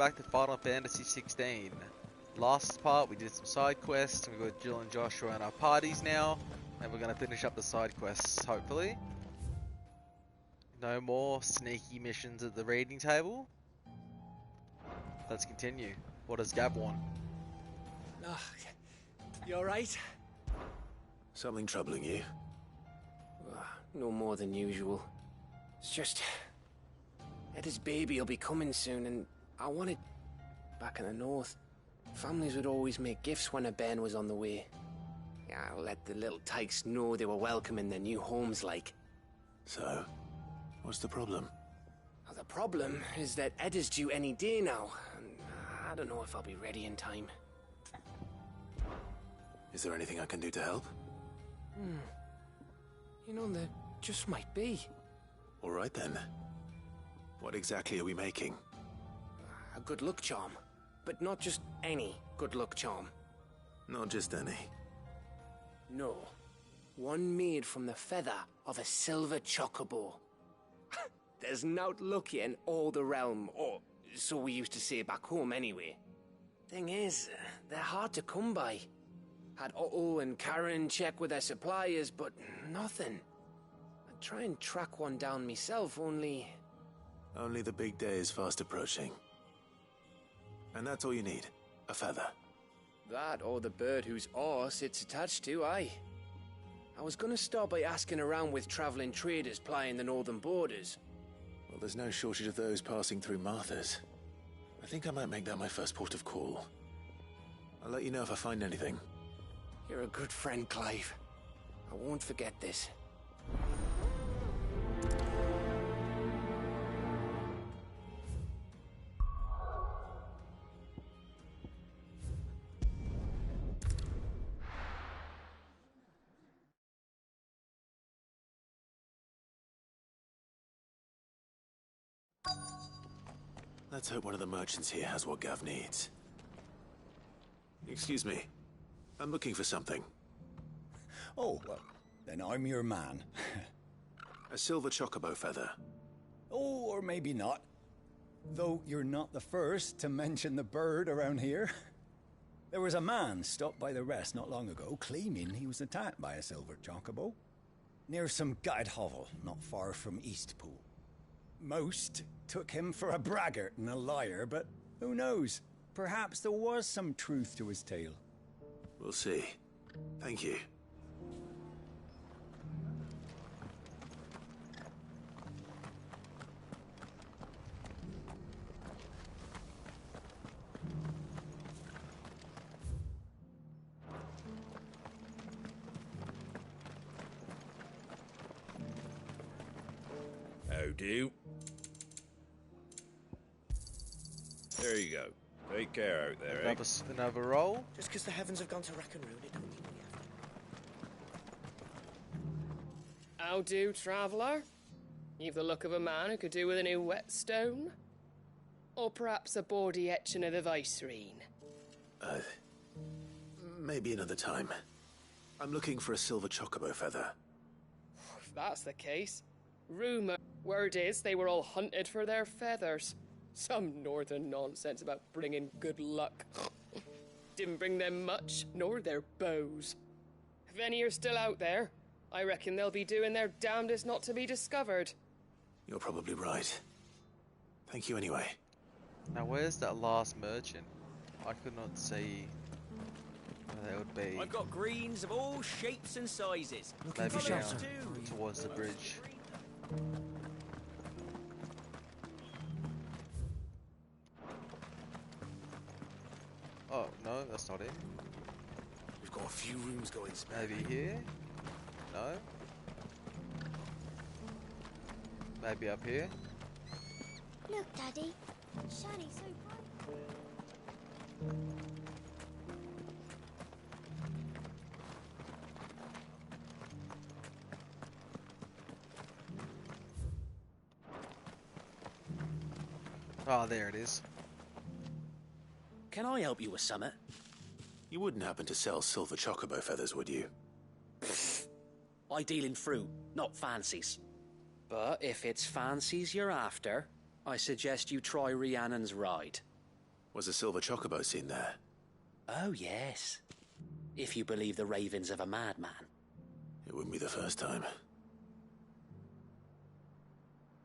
back to Final Fantasy 16. Last part we did some side quests, and we've got Jill and Joshua in our parties now, and we're going to finish up the side quests, hopefully. No more sneaky missions at the reading table. Let's continue. What does Gab want? You alright? Something troubling you? No more than usual. It's just... Eddie's baby will be coming soon, and I wanted... Back in the north, families would always make gifts when a bairn was on the way. Yeah, I'll let the little tykes know they were welcome in their new homes, like. So, what's the problem? Well, the problem is that Ed is due any day now, and I don't know if I'll be ready in time. Is there anything I can do to help? You know, there just might be. All right then. What exactly are we making? A good luck charm. But not just any good luck charm. Not just any. No. One made from the feather of a silver chocobo. There's naught lucky in all the realm, or so we used to say back home anyway. Thing is, they're hard to come by. Had Otto and Karen check with their suppliers, but nothing. I'd try and track one down myself, only... Only the big day is fast approaching. And that's all you need, a feather. That or the bird whose arse it's attached to, aye. I was gonna start by asking around with traveling traders plying the northern borders. Well, there's no shortage of those passing through Martha's. I think I might make that my first port of call. I'll let you know if I find anything. You're a good friend, Clive. I won't forget this. Let's hope one of the merchants here has what Gav needs. Excuse me. I'm looking for something. Oh, well, then I'm your man. A silver chocobo feather. Oh, or maybe not. Though you're not the first to mention the bird around here. There was a man stopped by the rest not long ago claiming he was attacked by a silver chocobo. Near some gutted hovel not far from Eastpool. Most took him for a braggart and a liar, but who knows? Perhaps there was some truth to his tale. We'll see. Thank you. How do? There you go. Take care out there, eh? Another roll. Just because the heavens have gone to rack and ruin it don't mean we have to. How do, traveller? You've the look of a man who could do with a new whetstone. Or perhaps a bawdy etching of the Vicerine. Maybe another time. I'm looking for a silver chocobo feather. If that's the case, word is they were all hunted for their feathers. Some northern nonsense about bringing good luck. Didn't bring them much, nor their bows. If any are still out there, I reckon they'll be doing their damnedest not to be discovered. You're probably right. Thank you anyway. Now where's that last merchant? I could not see where that would be. I've got greens of all shapes and sizes. Maybe for down shops too. towards the bridge. Oh, no, that's not it. We've got a few rooms going spare. Maybe here? No? Maybe up here? Look, Daddy. It's shining so bright. Oh, there it is. Can I help you with something? You wouldn't happen to sell silver chocobo feathers, would you? I deal in fruit, not fancies. But if it's fancies you're after, I suggest you try Rhiannon's ride. Was a silver chocobo seen there? Oh, yes. If you believe the ravings of a madman. It wouldn't be the first time.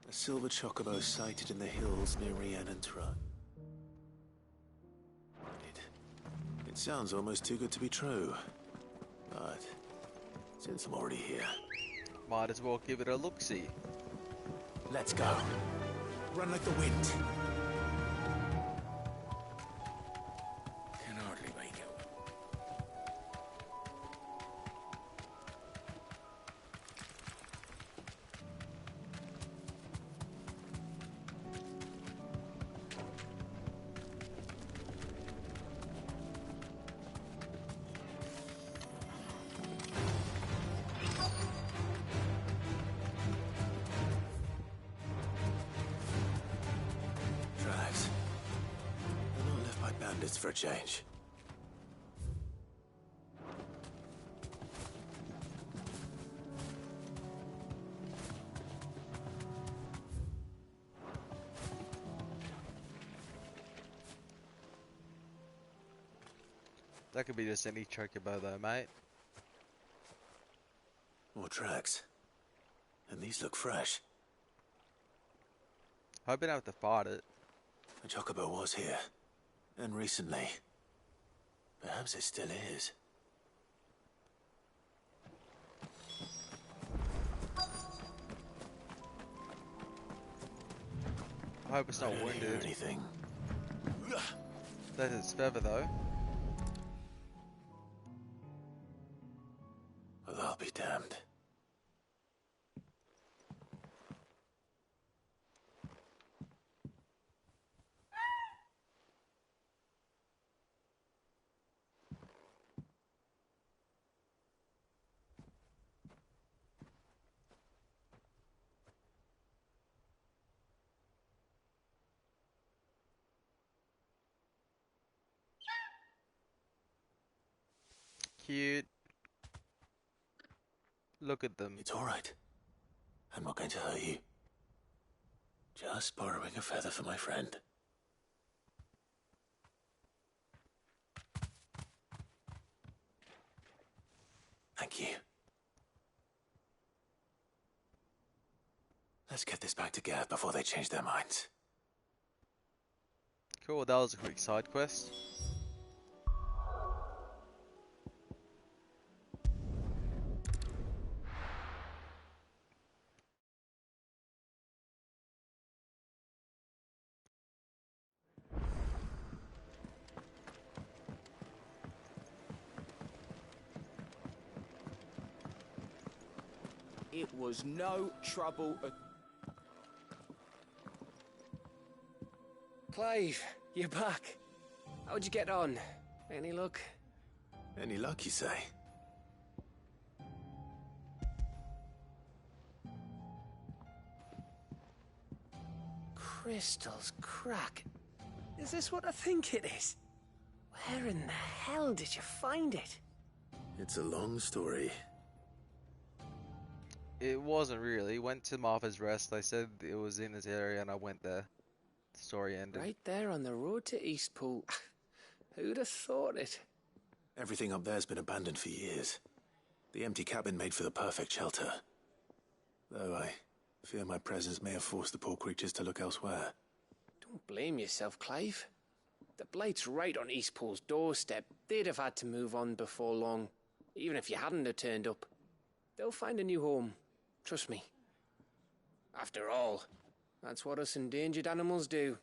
A silver chocobo sighted in the hills near Rhiannon Trut. It sounds almost too good to be true. But since I'm already here, Might as well give it a look-see. let's go. Run like the wind. Can hardly make it. Tracks. They're not left by bandits for a change. That could be just any chocobo though, mate. More tracks. And these look fresh. I've been able to fight it. The chocobo was here. And recently. Perhaps it still is. I hope it's I not don't hear wounded. anything. That is feather though. Well, I'll be damned. Cute. Look at them. It's all right. I'm not going to hurt you. Just borrowing a feather for my friend. Thank you. Let's get this back to Gav before they change their minds. Cool, that was a quick side quest. It was no trouble at... Clive, you're back. How'd you get on? Any luck? Any luck, you say? Crystal's crack. Is this what I think it is? Where in the hell did you find it? It's a long story. It wasn't really. Went to Martha's Rest. They said it was in this area and I went there. The story ended. Right there on the road to Eastpool. Who'd have thought it? Everything up there's been abandoned for years. The empty cabin made for the perfect shelter. Though I fear my presence may have forced the poor creatures to look elsewhere. Don't blame yourself, Clive. The Blight's right on Eastpool's doorstep. They'd have had to move on before long, even if you hadn't have turned up. They'll find a new home. Trust me. After all, that's what us endangered animals do.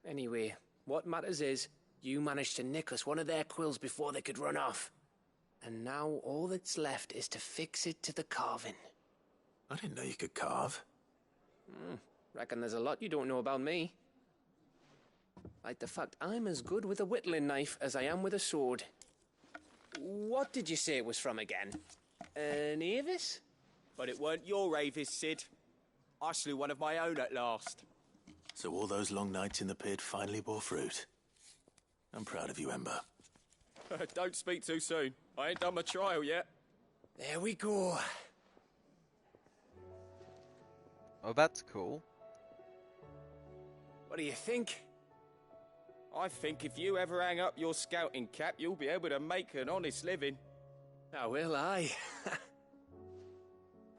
Anyway, what matters is, you managed to nick us one of their quills before they could run off. And now all that's left is to fix it to the carving. I didn't know you could carve. Reckon there's a lot you don't know about me. Like the fact I'm as good with a whittling knife as I am with a sword. What did you say it was from again? An Avis? But it weren't your Avis, Sid. I slew one of my own at last. So all those long nights in the pit finally bore fruit. I'm proud of you, Ember. Don't speak too soon. I ain't done my trial yet. There we go. Oh, that's cool. What do you think? I think if you ever hang up your scouting cap, you'll be able to make an honest living. Oh, will I?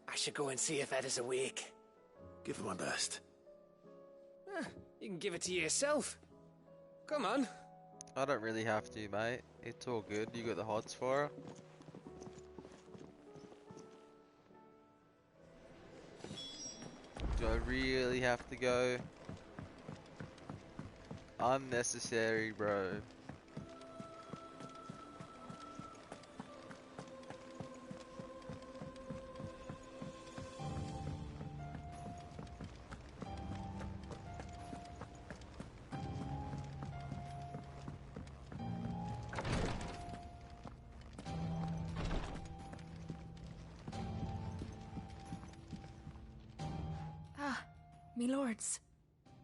I should go and see if Ed is awake. Give it my best. You can give it to yourself. Come on. I don't really have to, mate. It's all good. You got the hots for it. Do I really have to go? Unnecessary, bro. Me lords.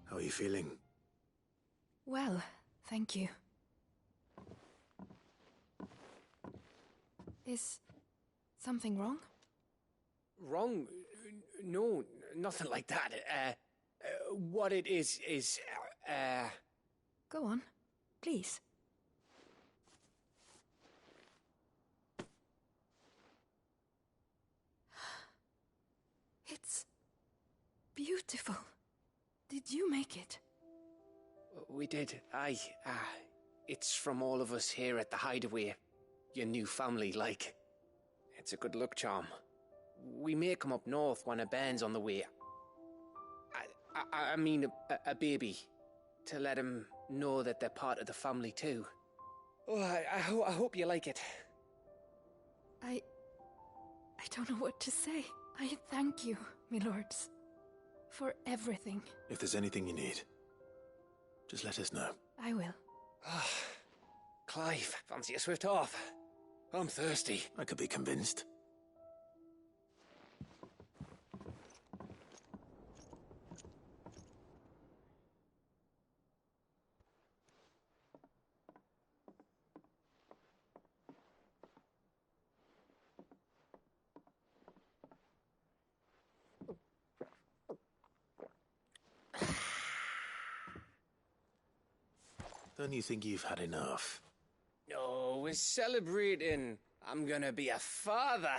How are you feeling? Well, thank you. Is something wrong? Wrong? No, nothing like that. What it is... Go on, please. It's beautiful. Did you make it? We did, aye. It's from all of us here at the Hideaway. Your new family, like. It's a good luck charm. We may come up north when a band's on the way. I mean a baby. To let him know that they're part of the family too. Oh, I hope you like it. I don't know what to say. I thank you, my lords, for everything. If there's anything you need, just let us know. I will. Clive, fancy a swift off? I'm thirsty. I could be convinced. Don't you think you've had enough? No, we're celebrating. I'm gonna be a father.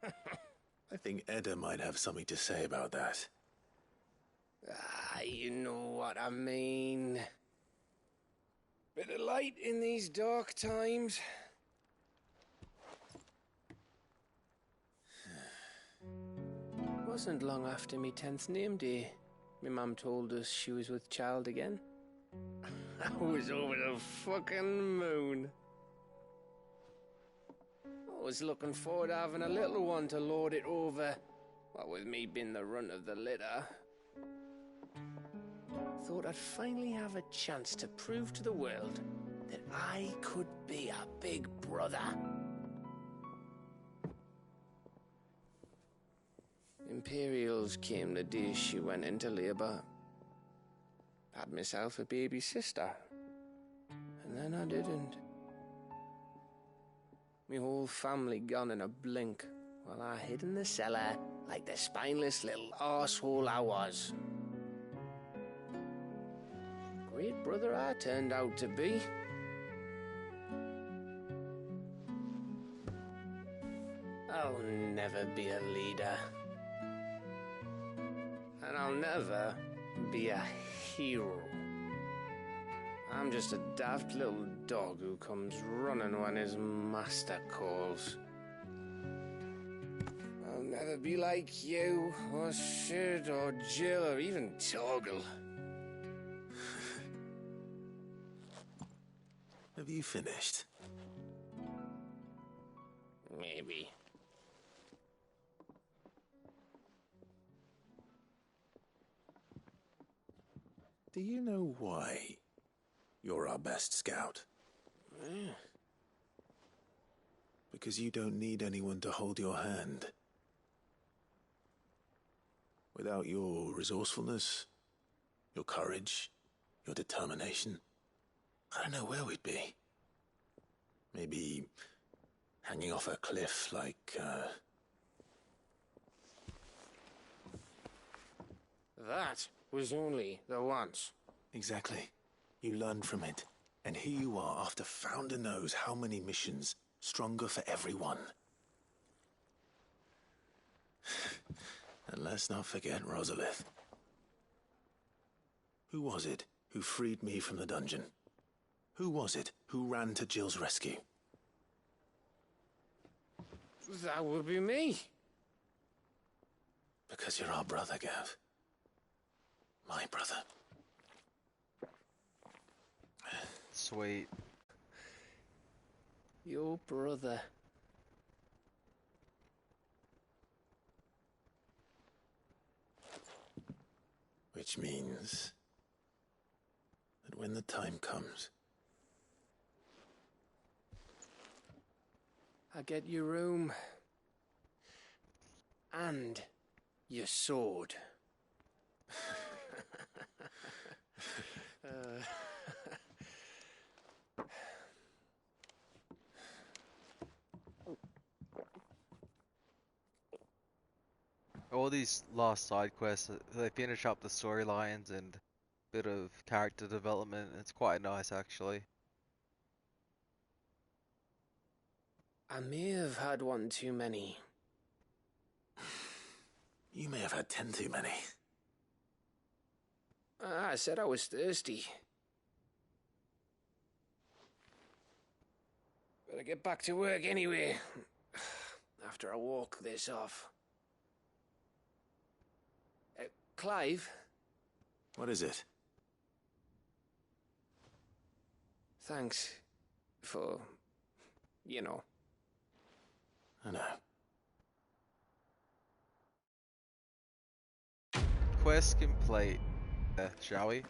I think Edda might have something to say about that. You know what I mean. Bit of light in these dark times. Wasn't long after me 10th name day. My mum told us she was with child again. I was over the fucking moon. I was looking forward to having a little one to lord it over. What with me being the runt of the litter. Thought I'd finally have a chance to prove to the world that I could be a big brother. Imperials came the day she went into labour. Had myself a baby sister. And then I didn't. Me whole family gone in a blink, while I hid in the cellar like the spineless little arsehole I was. Great brother I turned out to be. I'll never be a leader. And I'll never be a hero. I'm just a daft little dog who comes running when his master calls. I'll never be like you, or Sid, or Jill, or even Torgal. Have you finished? Maybe. Do you know why you're our best scout? Because you don't need anyone to hold your hand. Without your resourcefulness, your courage, your determination, I don't know where we'd be. Maybe hanging off a cliff like, That was only the once. Exactly. You learned from it, and here you are after Founder knows how many missions, stronger for everyone. And let's not forget Rosalith. Who was it who freed me from the dungeon? Who was it who ran to Jill's rescue? That would be me. Because you're our brother, Gav. My brother. Sweet. Your brother. Which means that when the time comes, I get your room. And your sword. All these last side quests, they finish up the storylines and bit of character development. It's quite nice, actually. I may have had one too many. you may have had 10 too many. I said I was thirsty. Better get back to work anyway. After I walk this off. Clive? What is it? Thanks for, you know. I know. Quest complete. Shall we?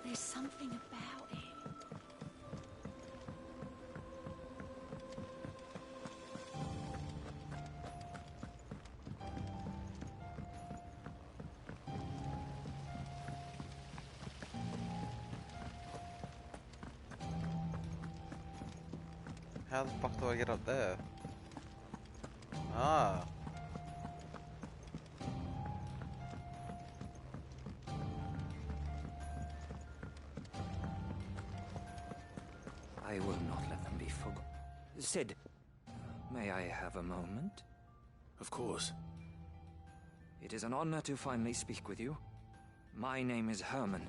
There's something about it. How the fuck do I get up there? Ah. I will not let them be forgotten. Sid, may I have a moment? Of course. It is an honor to finally speak with you. My name is Herman.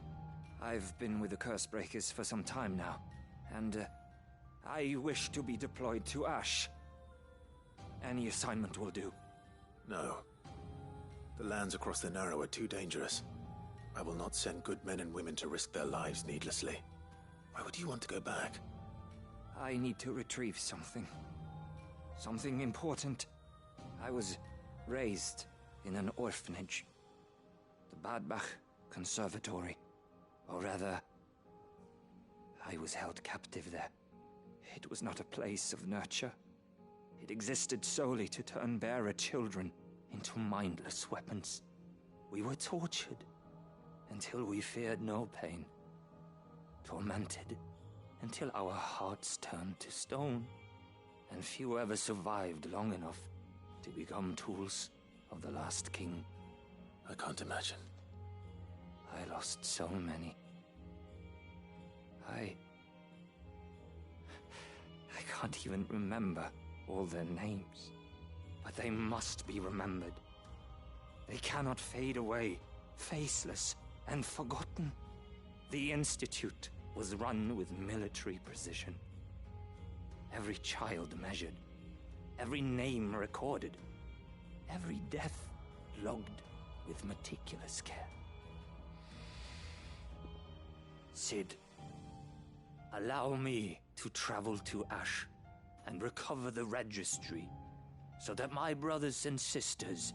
I've been with the Cursebreakers for some time now, and I wish to be deployed to Ash. Any assignment will do. No. The lands across the Narrow are too dangerous. I will not send good men and women to risk their lives needlessly. Why would you want to go back? I need to retrieve something. Something important. I was raised in an orphanage. The Badbach Conservatory. Or rather, I was held captive there. It was not a place of nurture. It existed solely to turn bearer children into mindless weapons. We were tortured until we feared no pain. Tormented until our hearts turned to stone. And few ever survived long enough to become tools of the last king. I can't imagine. I lost so many. I can't even remember all their names. But they must be remembered. They cannot fade away, faceless and forgotten. The Institute was run with military precision. Every child measured, every name recorded, every death logged with meticulous care. Sid, allow me to travel to Ash and recover the registry so that my brothers and sisters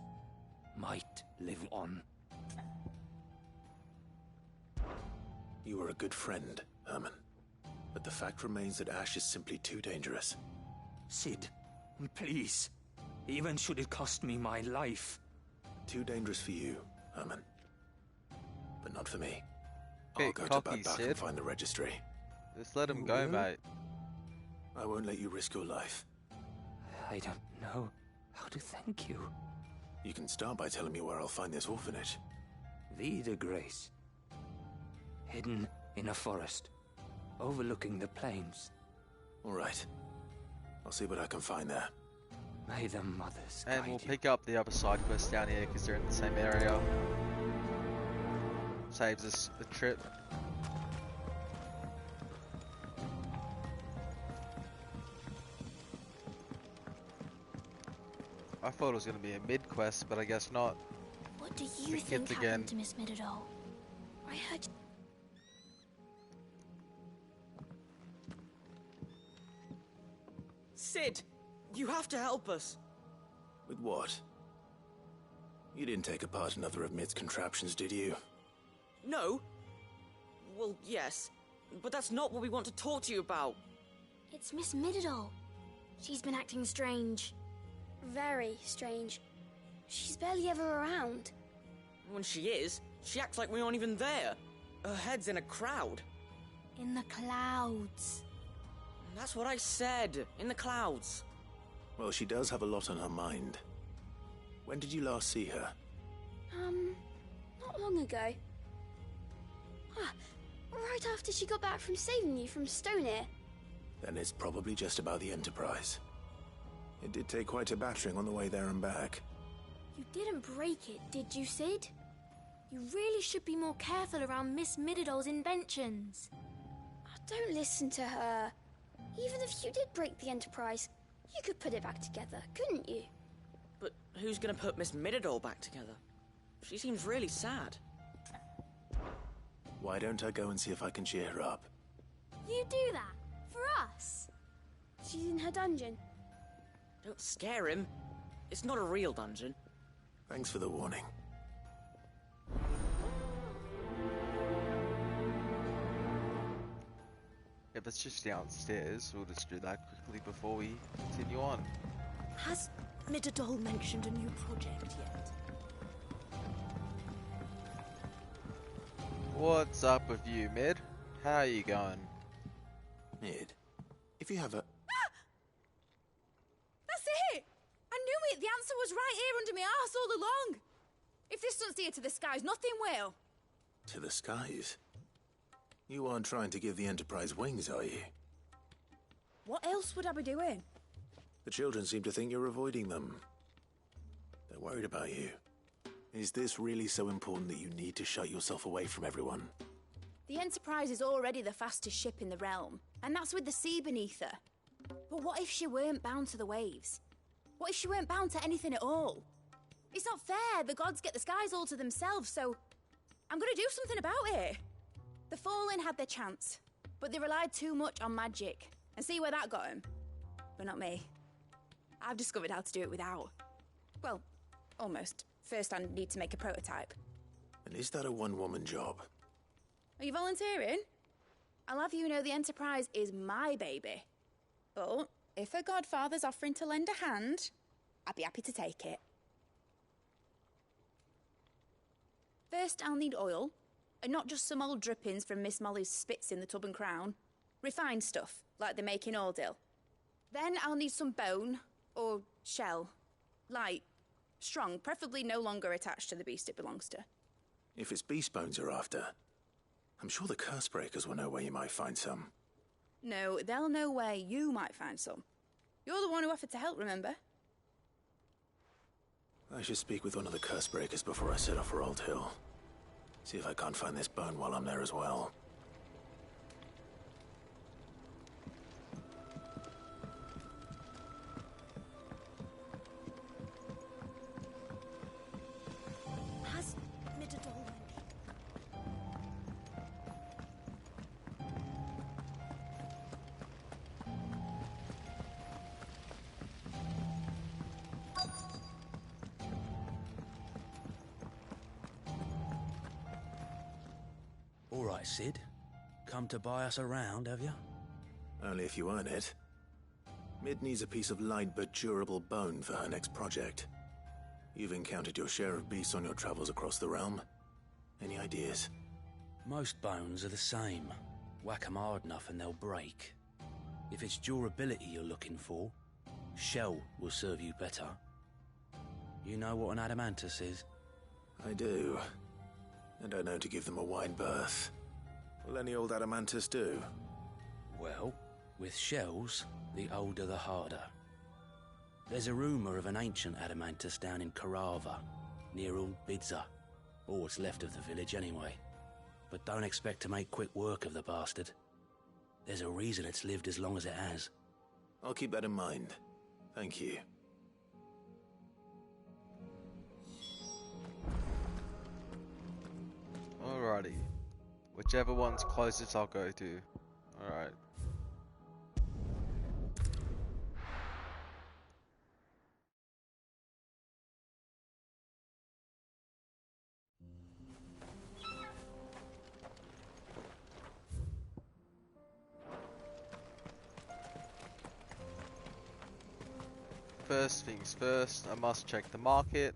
might live on. You were a good friend, Herman. But the fact remains that Ash is simply too dangerous. Sid, please. Even should it cost me my life. Too dangerous for you, Herman. But not for me. Bit I'll go cocky, to Badbach Sid. and find the registry. Just let him go, mate. I won't let you risk your life. I don't know how to thank you. You can start by telling me where I'll find this orphanage. the Grace. Hidden in a forest, overlooking the plains. All right. I'll see what I can find there. May the mothers And guide we'll you. pick up the other side quests down here because they're in the same area. Saves us a trip. I thought it was going to be a mid quest, but I guess not. What do you think happened to Miss Middledore? I heard. Sid, you have to help us. With what? You didn't take apart another of Mid's contraptions, did you? No. Well, yes. But that's not what we want to talk to you about. It's Miss Middledore. She's been acting strange. Very strange. She's barely ever around. When she is, she acts like we aren't even there. Her head's in a crowd. In the clouds. That's what I said. In the clouds. Well, she does have a lot on her mind. When did you last see her? Not long ago. Right after she got back from saving you from Stoneir. Then it's probably just about the Enterprise. It did take quite a battering on the way there and back. You didn't break it, did you, Sid? You really should be more careful around Miss Middeldore's inventions. Don't listen to her. Even if you did break the Enterprise, you could put it back together, couldn't you? But who's gonna put Miss Middledore back together? She seems really sad. Why don't I go and see if I can cheer her up? You do that? For us? She's in her dungeon. Don't scare him. It's not a real dungeon. Thanks for the warning. If it's just downstairs, we'll just do that quickly before we continue on. Has Middledore mentioned a new project yet? What's up with you, Mid? How are you going? Mid, if you have a... That's it! I knew it! The answer was right here under my arse all along! If this doesn't steer to the skies, nothing will! To the skies? You aren't trying to give the Enterprise wings, are you? What else would I be doing? The children seem to think you're avoiding them. They're worried about you. Is this really so important that you need to shut yourself away from everyone? The Enterprise is already the fastest ship in the realm, and that's with the sea beneath her. But what if she weren't bound to the waves? What if she weren't bound to anything at all? It's not fair. The gods get the skies all to themselves, so I'm gonna do something about it. The Fallen had their chance, but they relied too much on magic. And see where that got them? But not me. I've discovered how to do it without. Well, almost. First, I need to make a prototype. And is that a one-woman job? Are you volunteering? I'll have you know the Enterprise is my baby. But if her godfather's offering to lend a hand, I'd be happy to take it. First, I'll need oil, and not just some old drippings from Miss Molly's spits in the Tub and Crown. Refined stuff, like they make in Ordil. Then I'll need some bone, or shell. Light, strong, preferably no longer attached to the beast it belongs to. If it's beast bones you're after, I'm sure the curse breakers will know where you might find some. No, they'll know where you might find some. You're the one who offered to help, remember? I should speak with one of the curse breakers before I set off for Old Hill. See if I can't find this bone while I'm there as well. Has Middledore All right, Sid. Come to buy us around, have you? Only if you earn it. Mid needs a piece of light but durable bone for her next project. You've encountered your share of beasts on your travels across the realm. Any ideas? Most bones are the same. Whack 'em hard enough and they'll break. If it's durability you're looking for, shell will serve you better. You know what an adamantus is? I do. I don't know to give them a wide berth. Will any old adamantus do? Well, with shells, the older the harder. There's a rumour of an ancient adamantus down in Carava, near Bidza, or what's left of the village anyway. But don't expect to make quick work of the bastard. There's a reason it's lived as long as it has. I'll keep that in mind. Thank you. Alrighty. Whichever one's closest I'll go to. Alright. First things first, I must check the market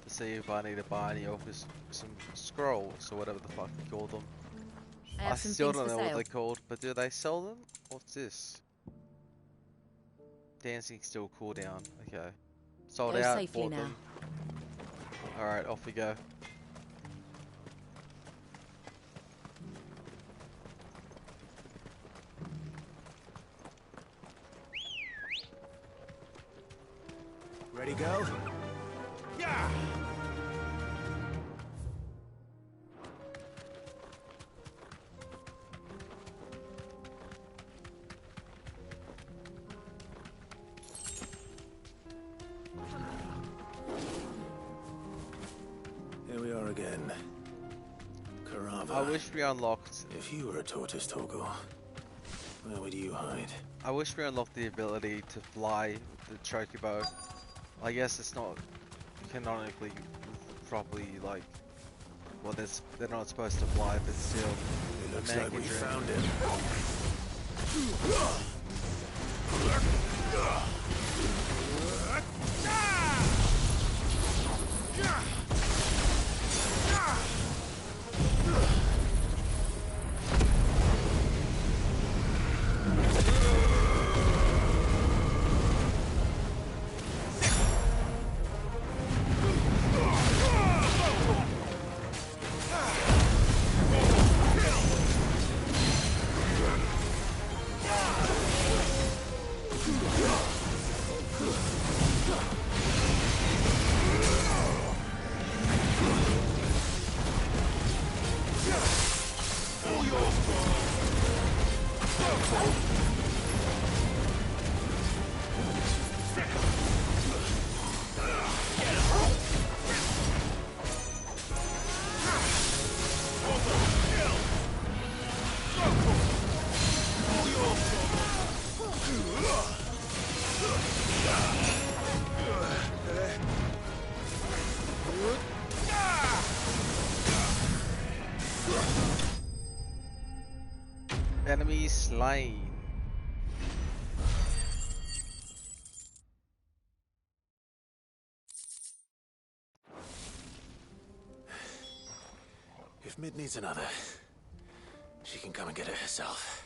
to see if I need to buy any of some scrolls or whatever the fuck you call them. I still don't know what they're called, but do they sell them? What's this? Dancing still cooldown. Okay. Sold Go out, safely bought now. them. Alright, off we go. Ready, go? Yeah! Here we are again. Carava. I wish we unlocked... If you were a tortoise, Torgor, where would you hide? I wish we unlocked the ability to fly the chocobo. I guess it's not canonically properly like... Well, they're not supposed to fly, but still... It looks like we found it. Enemy slain. If Mid needs another, she can come and get it herself.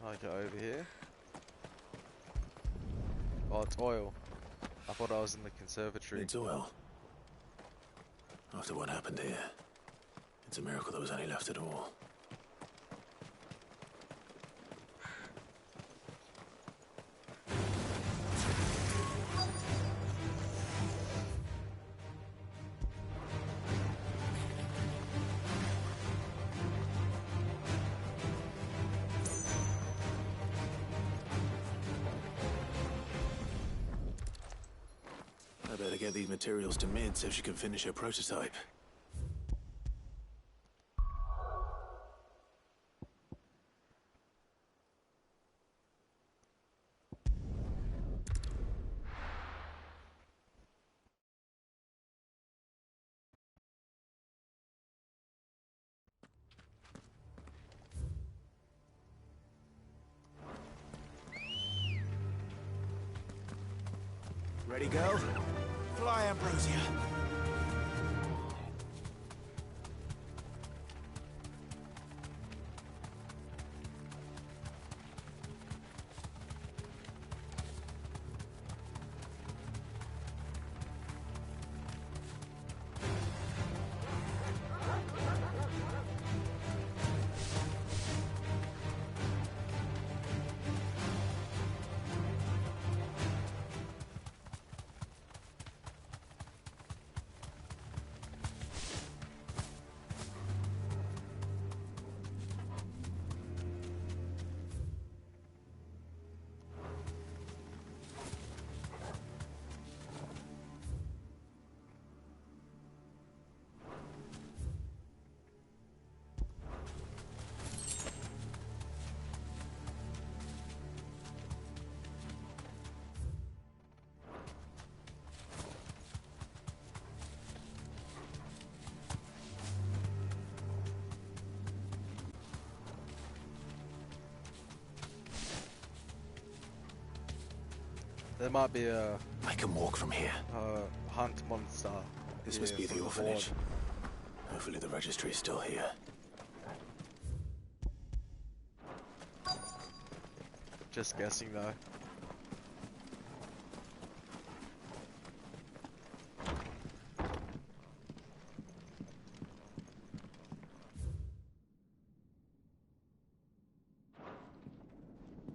I go over here. Oh, it's oil. I thought I was in the conservatory. It's oil. After what happened here, it's a miracle there was any left at all. I better get these materials to Mid so she can finish her prototype. Ready, girl? Fly, Ambrosia. There might be a... I can walk from here. Hunt monster. This must be the orphanage. Hopefully the registry is still here. Just guessing though.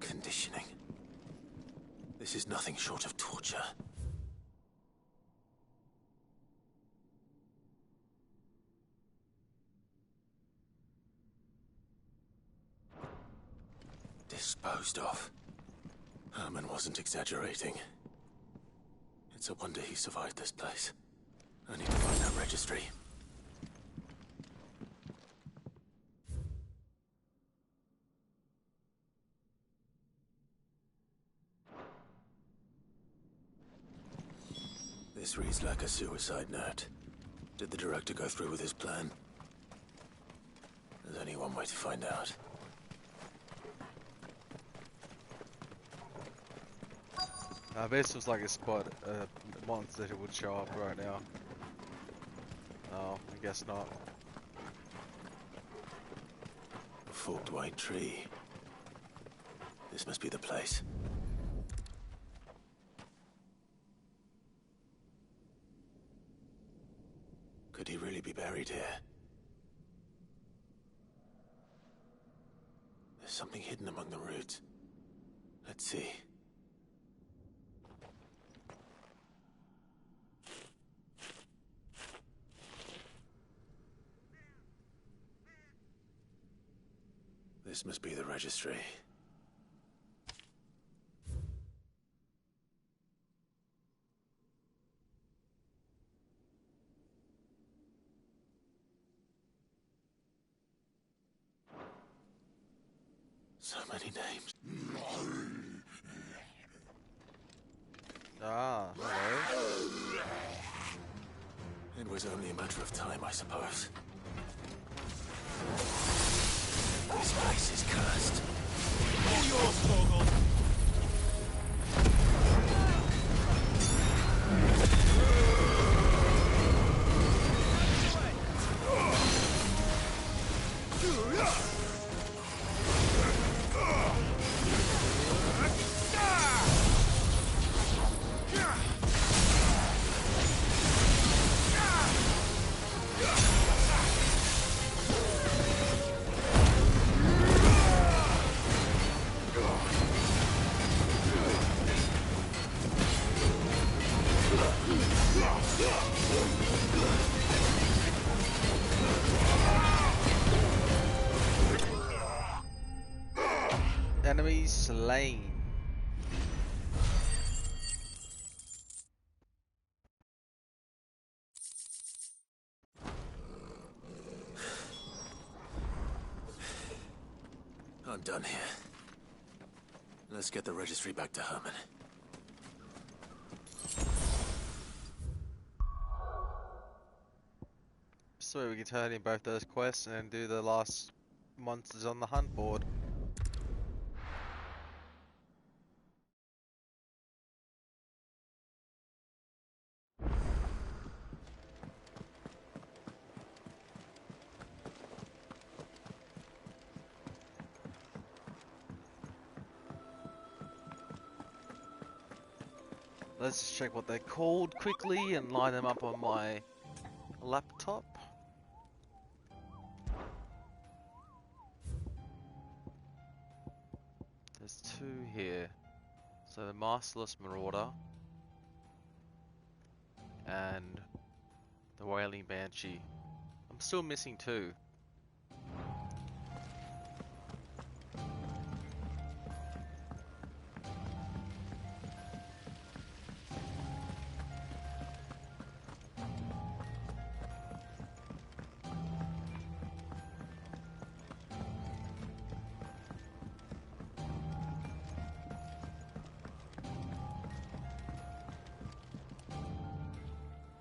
Conditioning. This is nothing short of torture. Disposed of. Herman wasn't exaggerating. It's a wonder he survived this place. I need to find that registry. This reads like a suicide note. Did the director go through with his plan? There's only one way to find out. This was like a spot, a monster that would show up right now. Oh, I guess not. A forked white tree. This must be the place. Could he really be buried here? There's something hidden among the roots. Let's see. This must be the registry. So many names. Ah, hello. It was only a matter of time, I suppose. This place is cursed. All yours, Torgal. Enemies slain. I'm done here. Let's get the registry back to Herman. So we can turn in both those quests and then do the last monsters on the hunt board. Let's just check what they're called quickly and line them up on my laptop. There's two here. So the Masterless Marauder and the Wailing Banshee. I'm still missing two.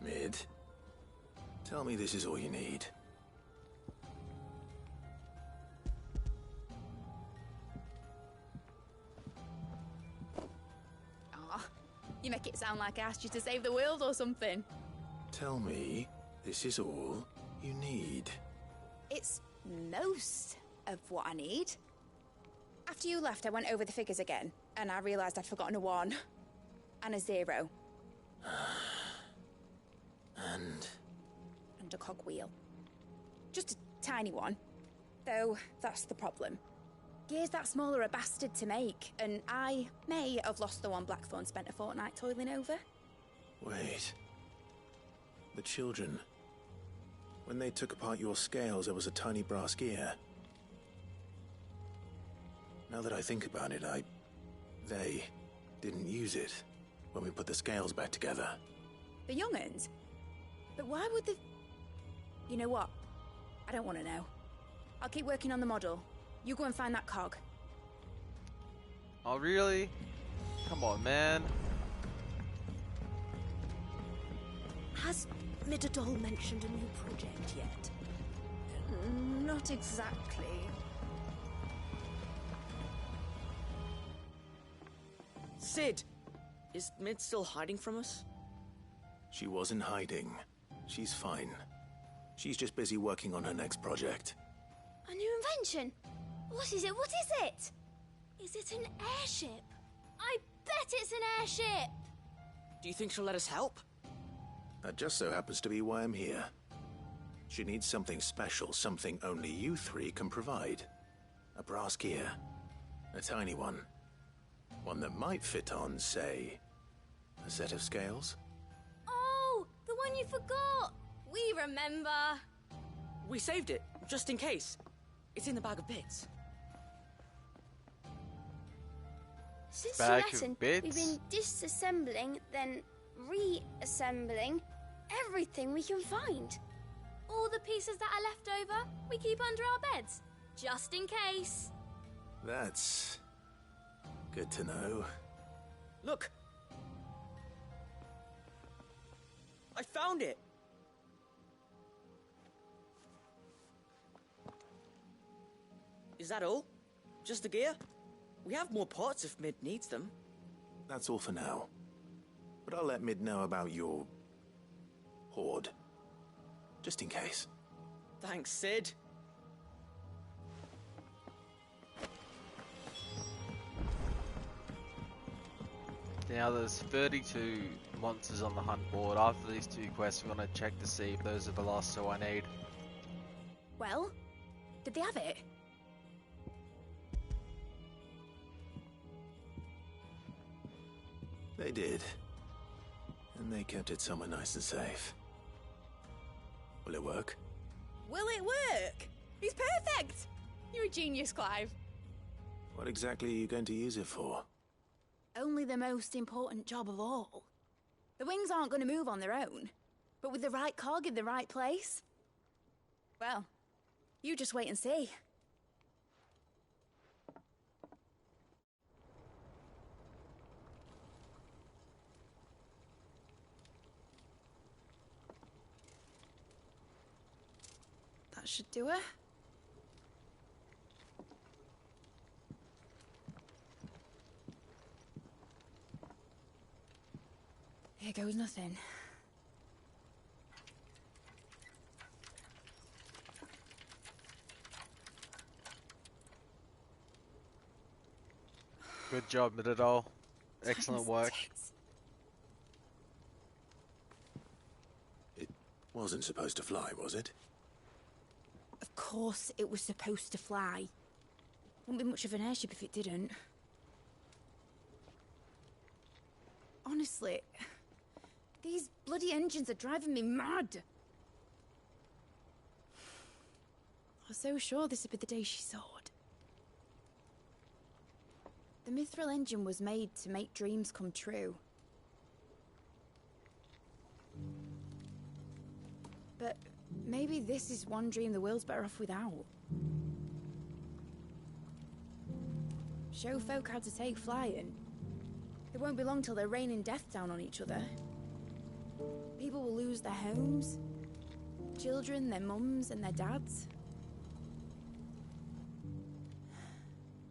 Mid, tell me this is all you need. Aw, you make it sound like I asked you to save the world or something. Tell me this is all you need. It's most of what I need. After you left, I went over the figures again, and I realised I'd forgotten a 1 and a 0. And a cogwheel. Just a tiny one. Though, that's the problem. Gears that small are a bastard to make, and I may have lost the one Blackthorn spent a fortnight toiling over. Wait. The children. When they took apart your scales, there was a tiny brass gear. Now that I think about it, they didn't use it when we put the scales back together. The young'uns? But why would the... You know what? I don't want to know. I'll keep working on the model. You go and find that cog. Oh, really? Come on, man. Has Midadol mentioned a new project yet? Not exactly. Sid! Is Mid still hiding from us? She wasn't hiding. She's fine. She's just busy working on her next project. A new invention? What is it? What is it? Is it an airship? I bet it's an airship! Do you think she'll let us help? That just so happens to be why I'm here. She needs something special, something only you three can provide. A brass gear. A tiny one. One that might fit on, say, a set of scales? Oh, the one you forgot! We remember! We saved it, just in case. It's in the bag of bits. Since Bag you of lesson, bits? we've been disassembling, then reassembling everything we can find. All the pieces that are left over, we keep under our beds, just in case. That's good to know. Look! I found it! Is that all? Just the gear? We have more parts if Mid needs them. That's all for now. But I'll let Mid know about your hoard. Just in case. Thanks, Sid. Now there's 32 monsters on the hunt board. After these two quests, we're going to check to see if those are the last two I need. Well, did they have it? They did. And they kept it somewhere nice and safe. Will it work? Will it work? It's perfect! You're a genius, Clive. What exactly are you going to use it for? Only the most important job of all. The wings aren't going to move on their own. But with the right cog in the right place... Well, you just wait and see. That should do it. Here goes nothing. Good job, Midadol. Excellent work. Wasn't supposed to fly, was it? Of course it was supposed to fly. Wouldn't be much of an airship if it didn't. Honestly, these bloody engines are driving me mad. I was so sure this would be the day she soared. The mithril engine was made to make dreams come true. But maybe this is one dream the world's better off without. Show folk how to take flying. It won't be long till they're raining death down on each other. People will lose their homes, children, their mums and their dads.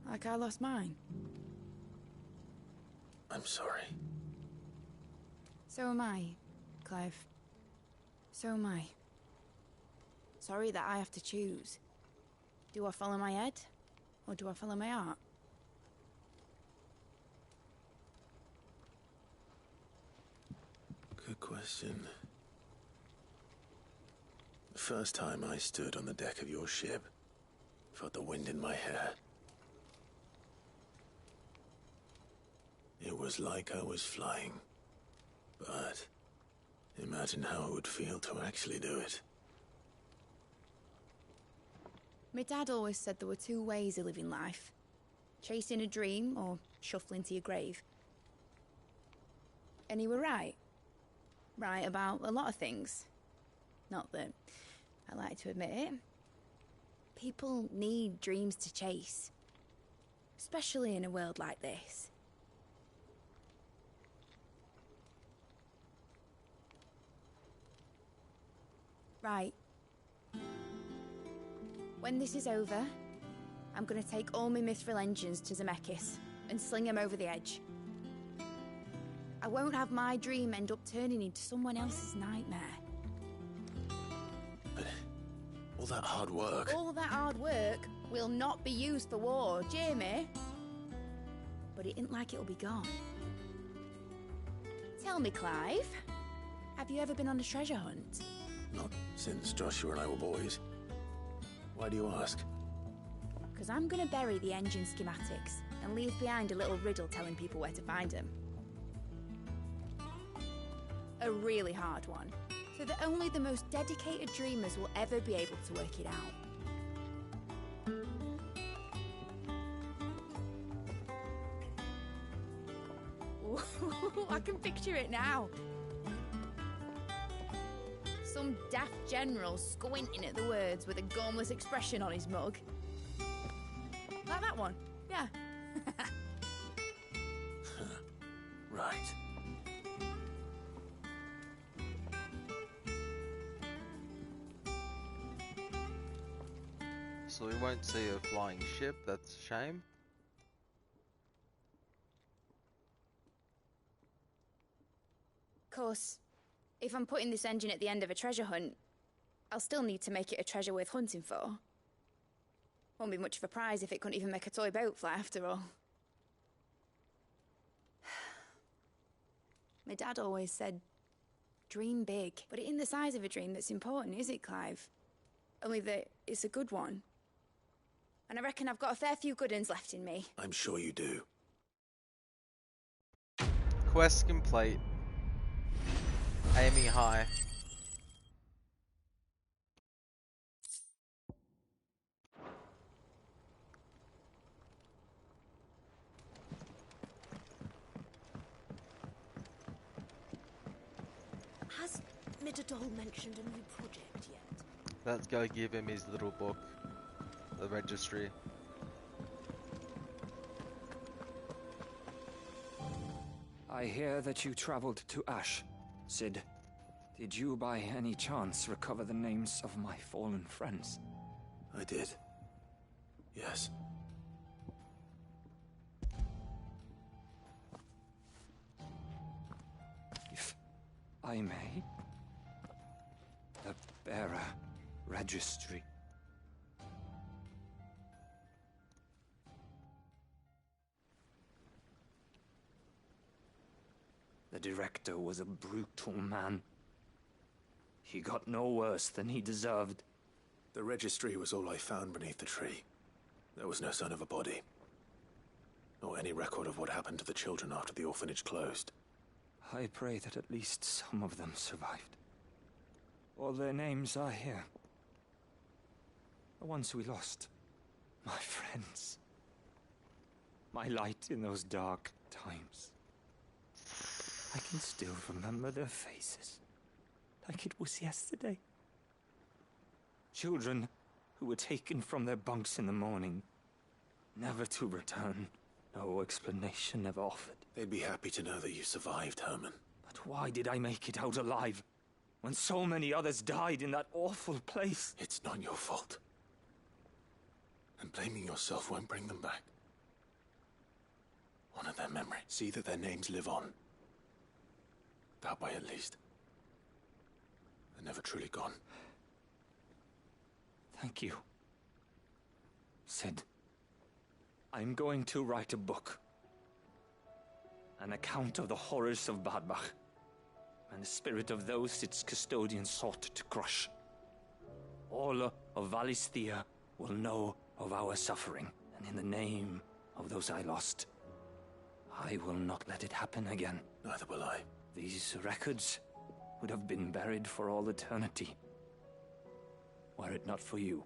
Like I lost mine. I'm sorry. So am I, Clive. So am I. Sorry that I have to choose. Do I follow my head, or do I follow my heart? Good question. The first time I stood on the deck of your ship, felt the wind in my hair. It was like I was flying. But imagine how it would feel to actually do it. My dad always said there were two ways of living life. Chasing a dream or shuffling to your grave. And he were right. Right about a lot of things. Not that I like to admit it. People need dreams to chase. Especially in a world like this. Right. When this is over, I'm gonna take all my mithril engines to Zemeckis and sling them over the edge. I won't have my dream end up turning into someone else's nightmare. But all that hard work... All that hard work will not be used for war, Jamie. But it ain't like it'll be gone. Tell me, Clive, have you ever been on a treasure hunt? Not since Joshua and I were boys. Why do you ask? Because I'm gonna bury the engine schematics and leave behind a little riddle telling people where to find them. A really hard one, so that only the most dedicated dreamers will ever be able to work it out. Ooh, I can picture it now. Some daft general squinting at the words with a gormless expression on his mug. Like that one, yeah. Right. So we won't see a flying ship, that's a shame. Of course, if I'm putting this engine at the end of a treasure hunt, I'll still need to make it a treasure worth hunting for. Won't be much of a prize if it couldn't even make a toy boat fly after all. My dad always said, dream big. But it ain't the size of a dream that's important, is it, Clive? Only that it's a good one. And I reckon I've got a fair few good uns left in me. I'm sure you do. Quest complete. Aiming high. Has Midadol mentioned a new project yet? Let's go give him his little book. The registry. I hear that you traveled to Ash, Sid. Did you by any chance recover the names of my fallen friends? I did. Yes. If I may. The bearer registry. The director was a brutal man. He got no worse than he deserved. The registry was all I found beneath the tree. There was no sign of a body. Nor any record of what happened to the children after the orphanage closed. I pray that at least some of them survived. All their names are here. The ones we lost. My friends. My light in those dark times. I can still remember their faces. Like it was yesterday. Children who were taken from their bunks in the morning. Never to return. No explanation ever offered. They'd be happy to know that you survived, Herman. But why did I make it out alive? When so many others died in that awful place? It's not your fault. And blaming yourself won't bring them back. Honor their memory. See that their names live on. That way, at least. They're never truly gone. Thank you. Sid, I'm going to write a book. An account of the horrors of Bad Bach, and the spirit of those its custodians sought to crush. All of Valisthea will know of our suffering, and in the name of those I lost, I will not let it happen again. Neither will I. These records would have been buried for all eternity, were it not for you.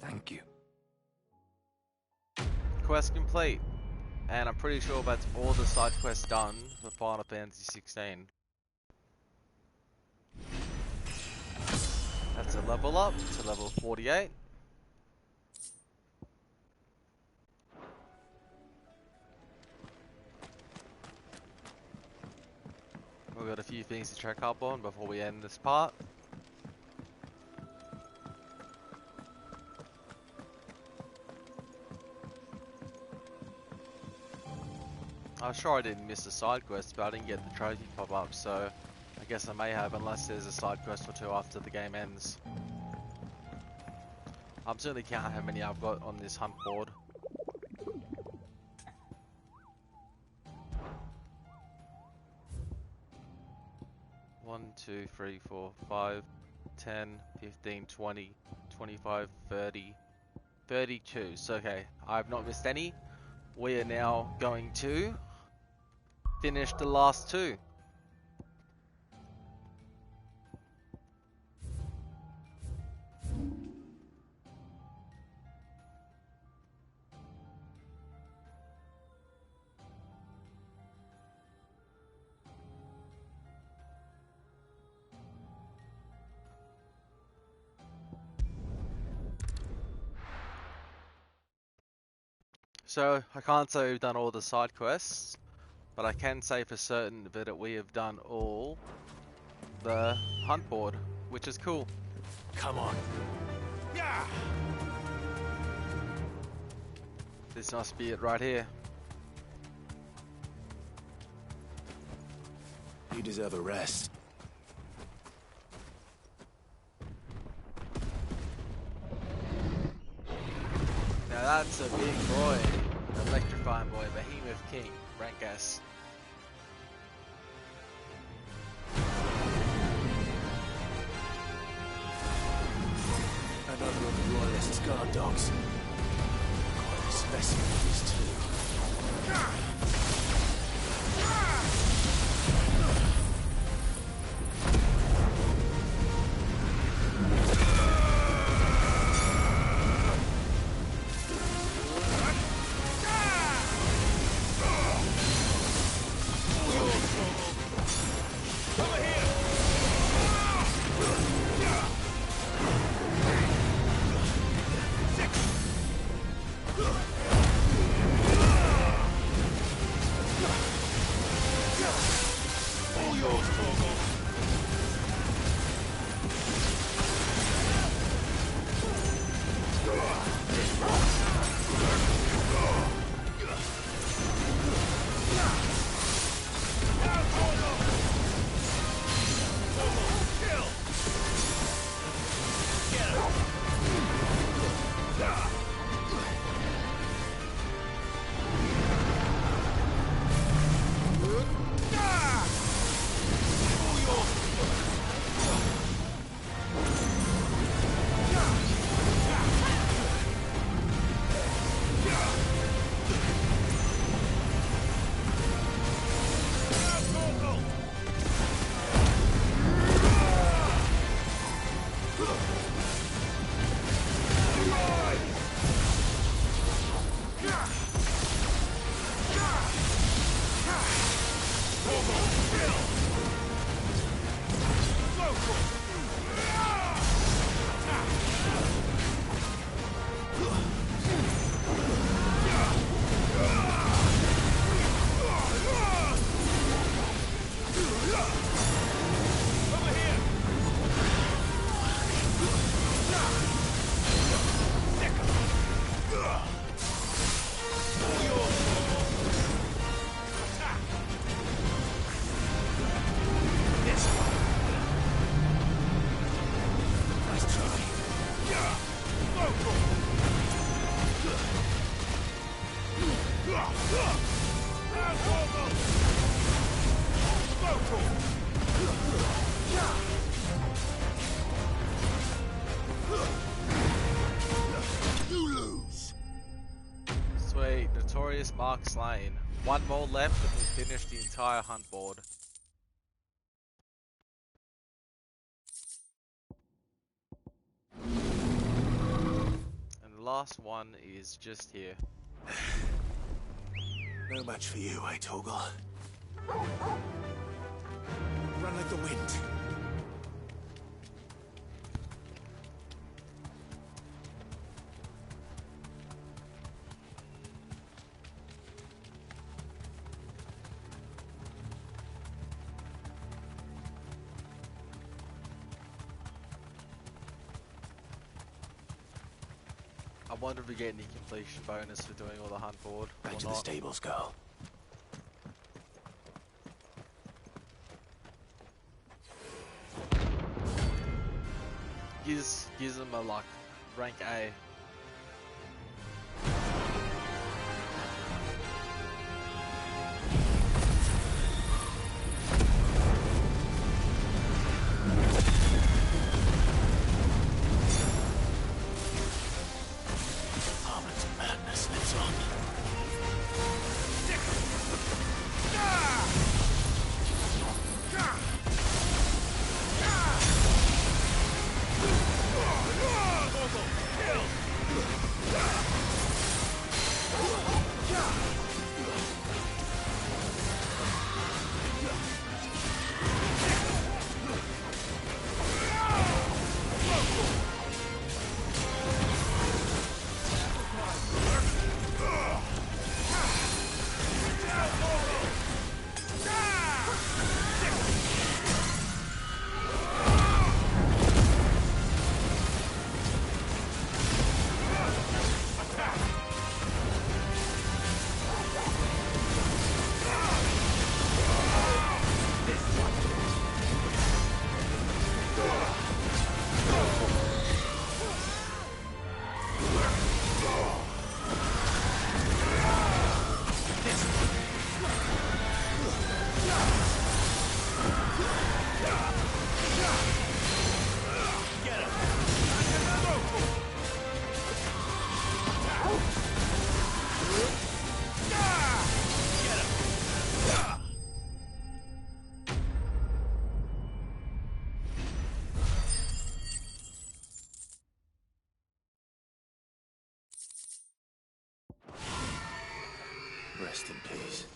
Thank you. Quest complete. And I'm pretty sure that's all the side quests done for Final Fantasy 16. That's a level up to level 48. We've got a few things to check up on before we end this part. I'm sure I didn't miss a side quest, but I didn't get the trophy pop up, so I guess I may have, unless there's a side quest or two after the game ends. I'm certainly counting how many I've got on this hunt board. One, 2, 3, 4, 5, 10, 15, 20, 25, 30, 32. So okay, I've not missed any. We are now going to finish the last two. So, I can't say we've done all the side quests, but I can say for certain that we have done all the hunt board, which is cool. Come on. Yeah. This must be it right here. You deserve a rest. Now that's a big boy. Electrifying boy, Behemoth King, rank S. Another of the Royalist guard dogs. Quite a specimen of these two. You lose. Sweet, notorious mark slain. One more left and we finish the entire hunt board. And the last one is just here. No match for you, eh, Torgal? Run like the wind. I wonder if we get any completion bonus for doing all the hunt board. Back or to not. the stables, girl. Gives them a like rank A. Harmons of madness lives on. Rest in peace.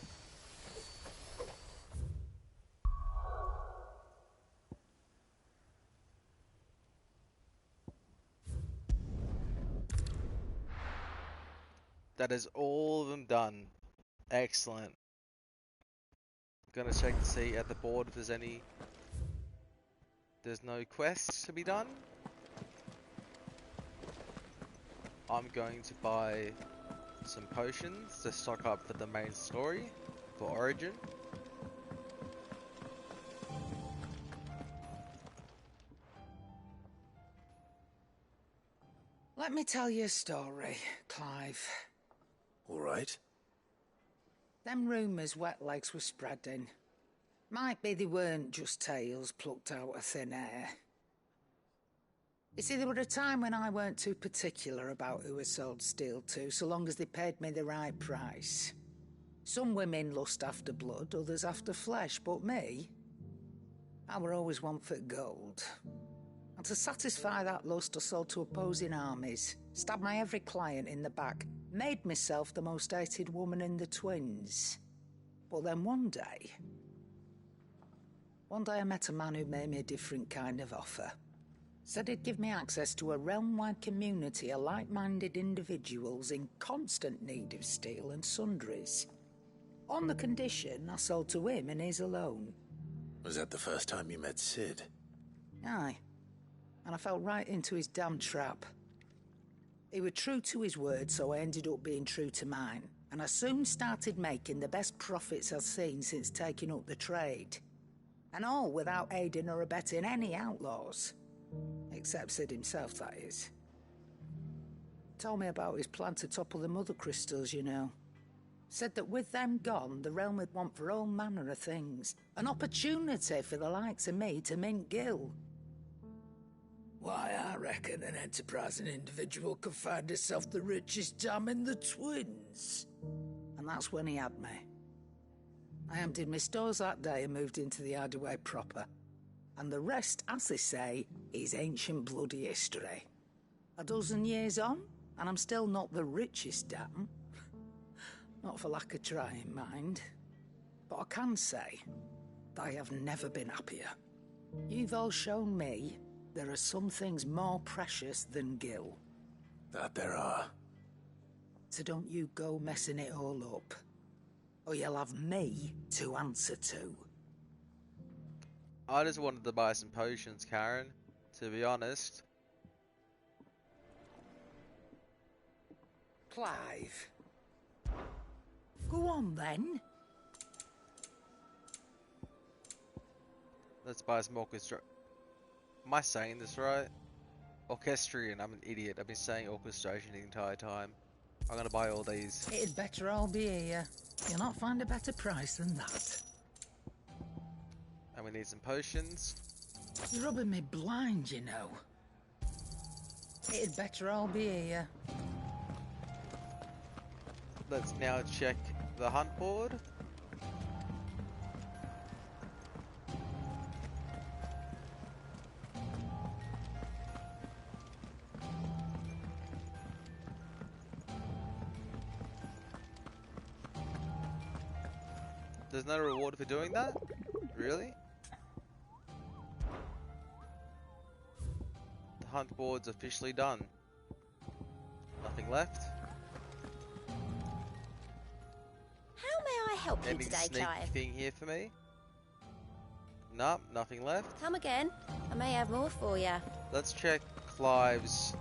That is all of them done. Excellent. Gonna check to see at the board if there's any. There's no quests to be done. I'm going to buy some potions to stock up for the main story for Origin. Let me tell you a story, Clive. All right. Them rumours Wetlegs were spreading. Might be they weren't just tales plucked out of thin air. You see, there were a time when I weren't too particular about who I sold steel to, so long as they paid me the right price. Some women lust after blood, others after flesh, but me, I were always one for gold. And to satisfy that lust, I sold to opposing armies, stabbed my every client in the back, made myself the most hated woman in the twins. But then one day I met a man who made me a different kind of offer. Said he'd give me access to a realm-wide community of like-minded individuals in constant need of steel and sundries. On the condition I sold to him and his alone. Was that the first time you met Sid? Aye. And I fell right into his damn trap. He was true to his word, so I ended up being true to mine. And I soon started making the best profits I've seen since taking up the trade. And all without aiding or abetting any outlaws. Except Sid himself, that is. Told me about his plan to topple the mother crystals, you know. Said that with them gone, the realm would want for all manner of things. An opportunity for the likes of me to mint Gil. Why, I reckon an enterprising individual could find himself the richest dam in the Twins. And that's when he had me. I emptied my stores that day and moved into the hideaway proper. And the rest, as they say, is ancient bloody history. A dozen years on, and I'm still not the richest dam. Not for lack of trying, mind. But I can say, I have never been happier. You've all shown me there are some things more precious than Gil. That there are. So don't you go messing it all up. Or you'll have me to answer to. I just wanted to buy some potions, Karen, to be honest. Clive. Go on, then. Let's buy some orchestra. Am I saying this right? Orchestrion, I'm an idiot. I've been saying orchestration the entire time. I'm gonna buy all these. It'd better all be here. You'll not find a better price than that. And we need some potions. You're rubbing me blind, you know. It'd better all be here. Let's now check the hunt board. There's no reward for doing that? Really? The hunt board's officially done. Nothing left. How may I help you Any today, sneaky Clive? thing here for me? Nope, nothing left. Come again. I may have more for you. Let's check Clive's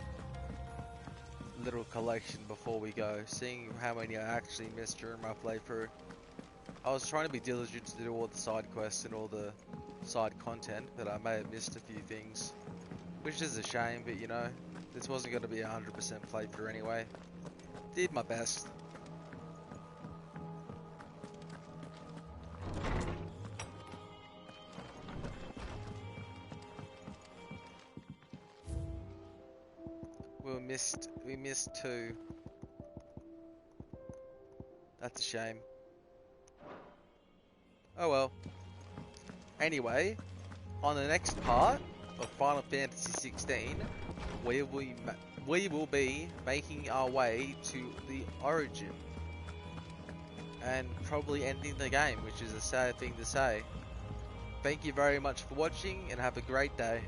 little collection before we go, seeing how many I actually missed during my playthrough. I was trying to be diligent to do all the side quests and all the side content, but I may have missed a few things. Which is a shame, but you know, this wasn't going to be a 100% playthrough anyway. Did my best. We missed 2. That's a shame. Oh well. Anyway, on the next part of Final Fantasy 16, we will be making our way to the Origin. And probably ending the game, which is a sad thing to say. Thank you very much for watching and have a great day.